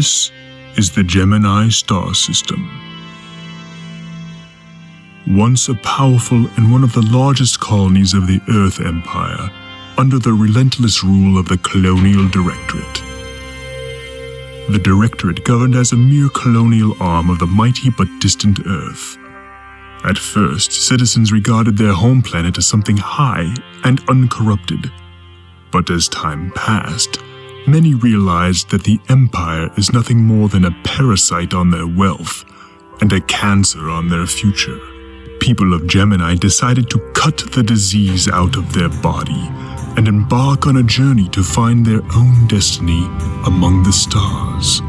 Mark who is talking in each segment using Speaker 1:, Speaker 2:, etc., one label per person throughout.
Speaker 1: This is the Gemini star system. Once a powerful and one of the largest colonies of the Earth Empire, under the relentless rule of the Colonial Directorate. The Directorate governed as a mere colonial arm of the mighty but distant Earth. At first, citizens regarded their home planet as something high and uncorrupted. But as time passed, many realized that the Empire is nothing more than a parasite on their wealth and a cancer on their future. People of Gemini decided to cut the disease out of their body and embark on a journey to find their own destiny among the stars.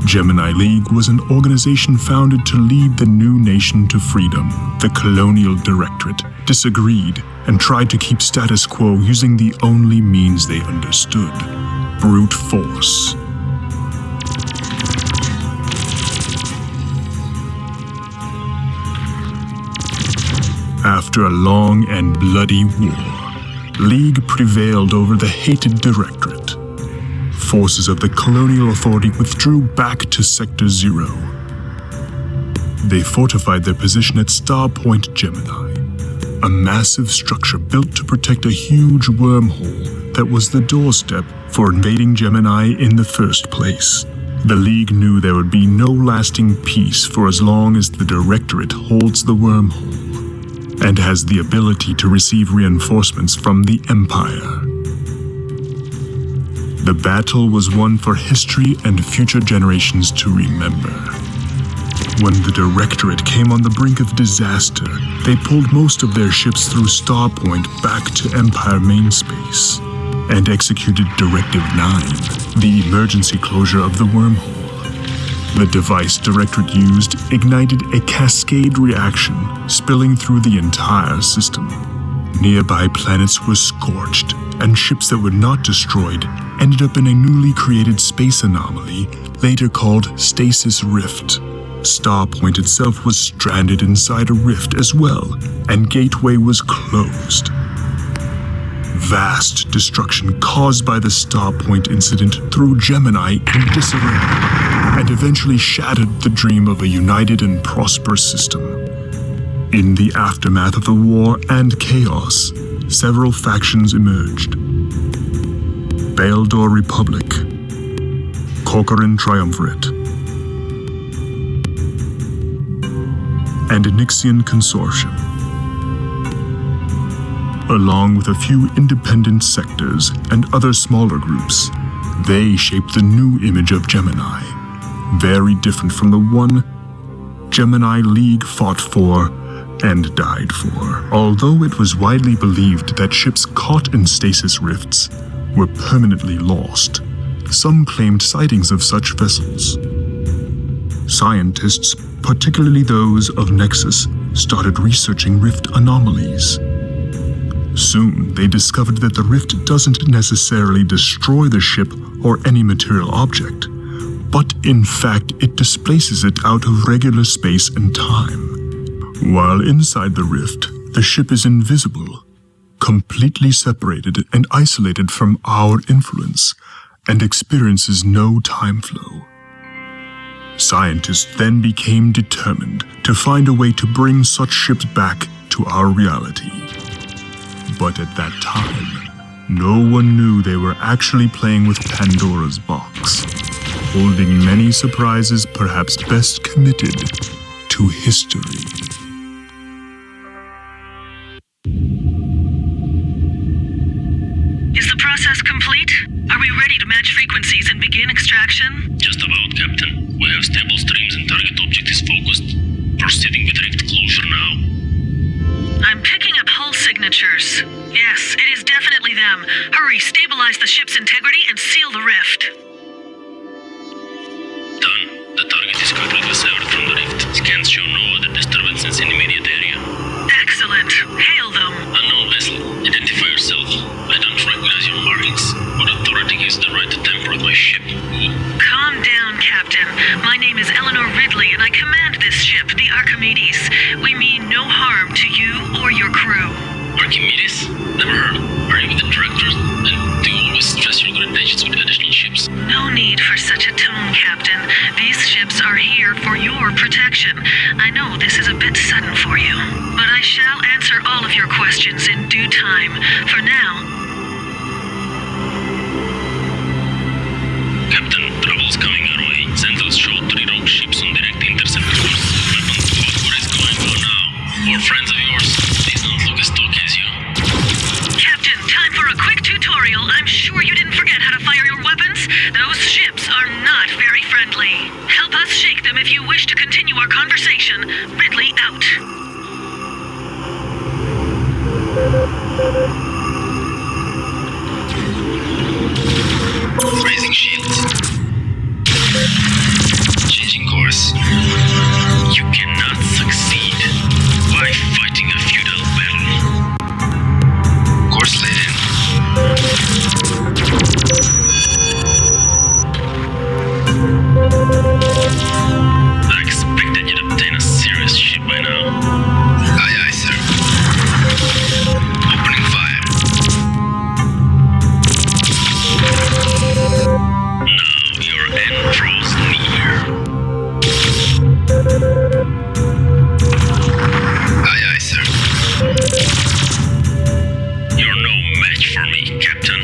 Speaker 1: Gemini League was an organization founded to lead the new nation to freedom. The Colonial Directorate disagreed and tried to keep status quo using the only means they understood: brute force. After a long and bloody war, League prevailed over the hated Directorate. Forces of the Colonial Authority withdrew back to Sector Zero. They fortified their position at Starpoint Gemini, a massive structure built to protect a huge wormhole that was the doorstep for invading Gemini in the first place. The League knew there would be no lasting peace for as long as the Directorate holds the wormhole and has the ability to receive reinforcements from the Empire. The battle was one for history and future generations to remember. When the Directorate came on the brink of disaster, they pulled most of their ships through Starpoint back to Empire main space and executed Directive 9, the emergency closure of the wormhole. The device Directorate used ignited a cascade reaction, spilling through the entire system. Nearby planets were scorched, and ships that were not destroyed ended up in a newly created space anomaly, later called Stasis Rift. Starpoint itself was stranded inside a rift as well, and Gateway was closed. Vast destruction caused by the Starpoint incident threw Gemini in disarray and eventually shattered the dream of a united and prosperous system. In the aftermath of the war and chaos, several factions emerged. Baildor Republic, Corcoran Triumvirate, and Nixian Consortium. Along with a few independent sectors and other smaller groups, they shaped the new image of Gemini, very different from the one Gemini League fought for and died for. Although it was widely believed that ships caught in stasis rifts were permanently lost, some claimed sightings of such vessels. Scientists, particularly those of Nexus, started researching rift anomalies. Soon, they discovered that the rift doesn't necessarily destroy the ship or any material object, but in fact it displaces it out of regular space and time. While inside the rift, the ship is invisible, completely separated and isolated from our influence, and experiences no time flow. Scientists then became determined to find a way to bring such ships back to our reality. But at that time, no one knew they were actually playing with Pandora's box, holding many surprises perhaps best committed to history.
Speaker 2: Is the process complete? Are we ready to match frequencies and begin extraction?
Speaker 3: Just about, Captain. We have stable streams and target object is focused. Proceeding with rift closure now.
Speaker 2: I'm picking up hull signatures. Yes, it is definitely them. Hurry, stabilize the ship's integrity and seal the rift.
Speaker 3: Done. The target is completely severed from the rift. Scans show no other disturbances in immediate area.
Speaker 2: Excellent. Hail them.
Speaker 3: Unknown vessel. Identify yourself. I don't recognize your markings. What authority gives the right to tamper with my ship?
Speaker 2: Calm down, Captain. My name is Eleanor Ridley, and I command this ship, the Archimedes. We mean no harm to you or your crew.
Speaker 3: Archimedes? Never heard. Are you with the directors? And do you always stress your good intentions with additional ships?
Speaker 2: No need for such a tone, Captain. sudden for you, but I shall answer all of your questions in due time. For now,
Speaker 3: Captain, trouble's coming our way. Sensors show 3 rogue ships on direct intercept course. Weapons, what is going on now? More friends of yours? They don't look as stocky as you.
Speaker 2: Captain, time for a quick tutorial. I'm sure you didn't forget how to fire your weapons. Those ships are not very friendly. Help us shake them if you wish to continue our conversation. Ridley out.
Speaker 3: Raising shields. Changing course. You cannot succeed by fighting a feudal battle. Course laid in. I expected you'd obtain a serious ship by now. Aye, aye, sir. Opening fire. Now your end draws near. Aye, aye, sir. You're no match for me, Captain.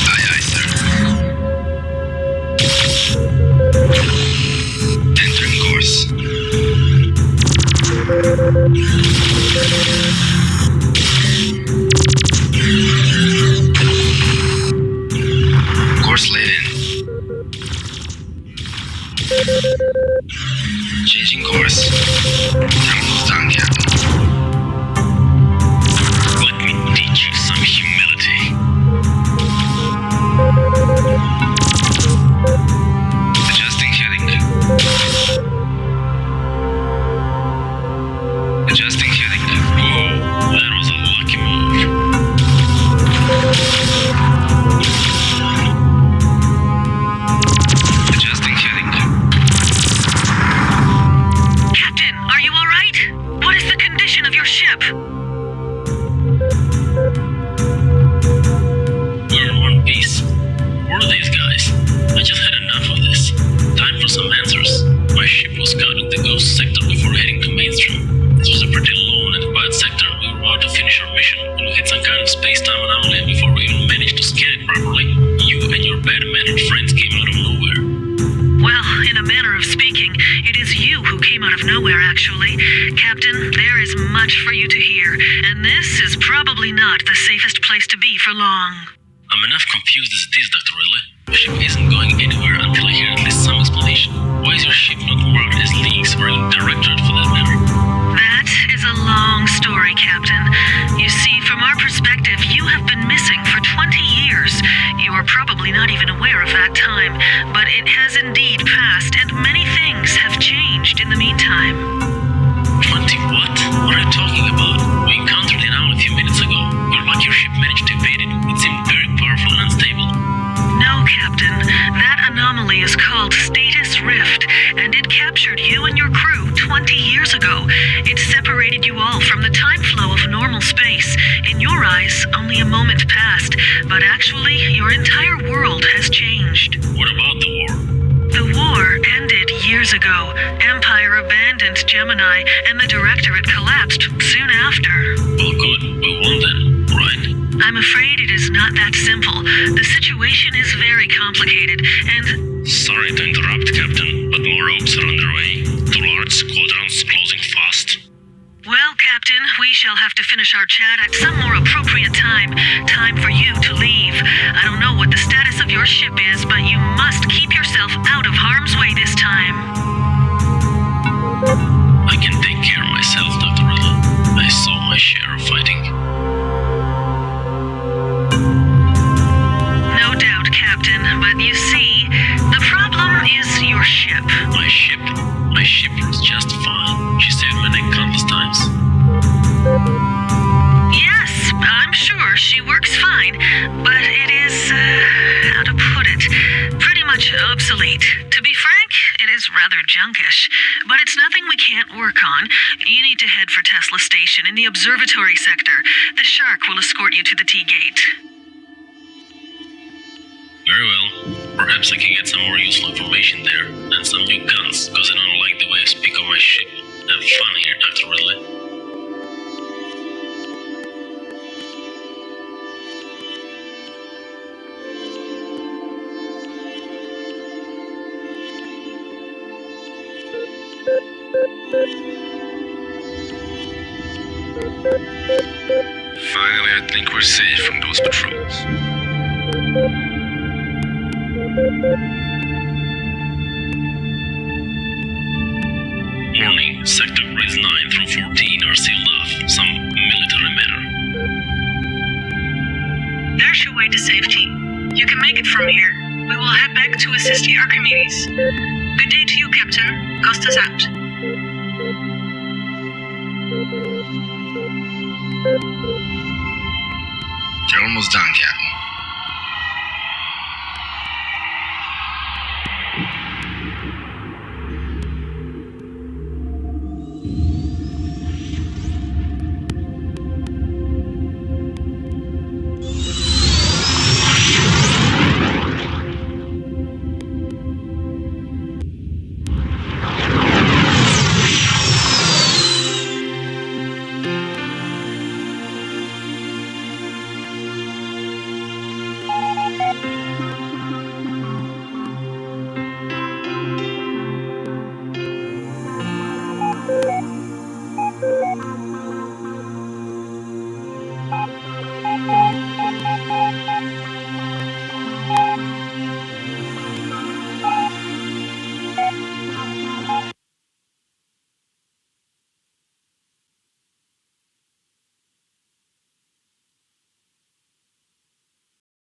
Speaker 3: Aye, aye, sir. Entering course. Course laid in. Changing course. Terminals down, Captain. Let me teach you some humility. Adjusting heading. Adjusting heading. Whoa, that was a lucky move. Adjusting heading.
Speaker 2: Captain, are you all right? What is the condition of your ship?
Speaker 3: We're in one piece. Who are these guys? I just had enough of this. Time for some answers. My ship was scouting the ghost sector before heading to mainstream. This was a pretty lone and quiet sector. We were about to finish our mission when we hit some kind of space-time anomaly, and before we even managed to scan it properly, you and your bad-mannered friends came out of nowhere.
Speaker 2: Well, in a manner of speaking, it is you who came out of nowhere, actually. Captain, there is much for you to hear, and this is probably not the safest place to be for long.
Speaker 3: I'm enough confused as it is, Dr. Ridley. My ship isn't going anywhere until I hear at least some explanation. Why is your ship not marked as leaks or in directorate for that matter?
Speaker 2: That is a long story, Captain. You see, from our perspective, you have been missing for 20 years. You are probably not even aware of that time, but it has indeed passed, and many things have changed in the meantime.
Speaker 3: 20 what? What are you talking about? We encountered it out a few minutes ago. You're lucky your ship managed to evade it. It seemed very powerful and unstable.
Speaker 2: No, Captain. That anomaly is called Status Rift, and it captured you and your crew 20 years ago. It separated you all from the time flow of normal space. In your eyes, only a moment passed, but actually, your entire world has changed.
Speaker 3: What about the war?
Speaker 2: The war ended years ago. Empire abandoned Gemini, and the Directorate collapsed soon after.
Speaker 3: Well, good. We won then, right?
Speaker 2: I'm afraid it is not that simple. The situation is very complicated, and
Speaker 3: Sorry to interrupt, Captain, but more ropes are on their way. 2 large squadrons closing fast.
Speaker 2: well, Captain, we shall have to finish our chat at some more appropriate time. Time for you to leave. I don't know what the status of your ship is, but you must keep yourself out of harm's way this time.
Speaker 3: I can take care of myself, Dr. Ridley. I saw my share of fighting.
Speaker 2: No doubt, Captain, but you see, the problem is your ship.
Speaker 3: My ship? My ship was just fine. She saved my neck countless times.
Speaker 2: Yes, I'm sure she works fine, but it is, how to put it, pretty much obsolete. To be frank, it is rather junkish, but it's nothing we can't work on. You need to head for Tesla Station in the observatory sector. The Shark will escort you to the T-gate.
Speaker 3: Very well. Perhaps I can get some more useful information there, and some new guns, cause I don't like the way I speak of my ship. Have fun here, Dr. Ridley.
Speaker 4: Finally, I think we're safe from those patrols.
Speaker 3: Warning, sector grids 9 through 14 are sealed off. Some military matter.
Speaker 2: There's your way to safety. You can make it from here. We will head back to assist the Archimedes. Good day to you, Captain. Costas out.
Speaker 4: You're almost done, Captain.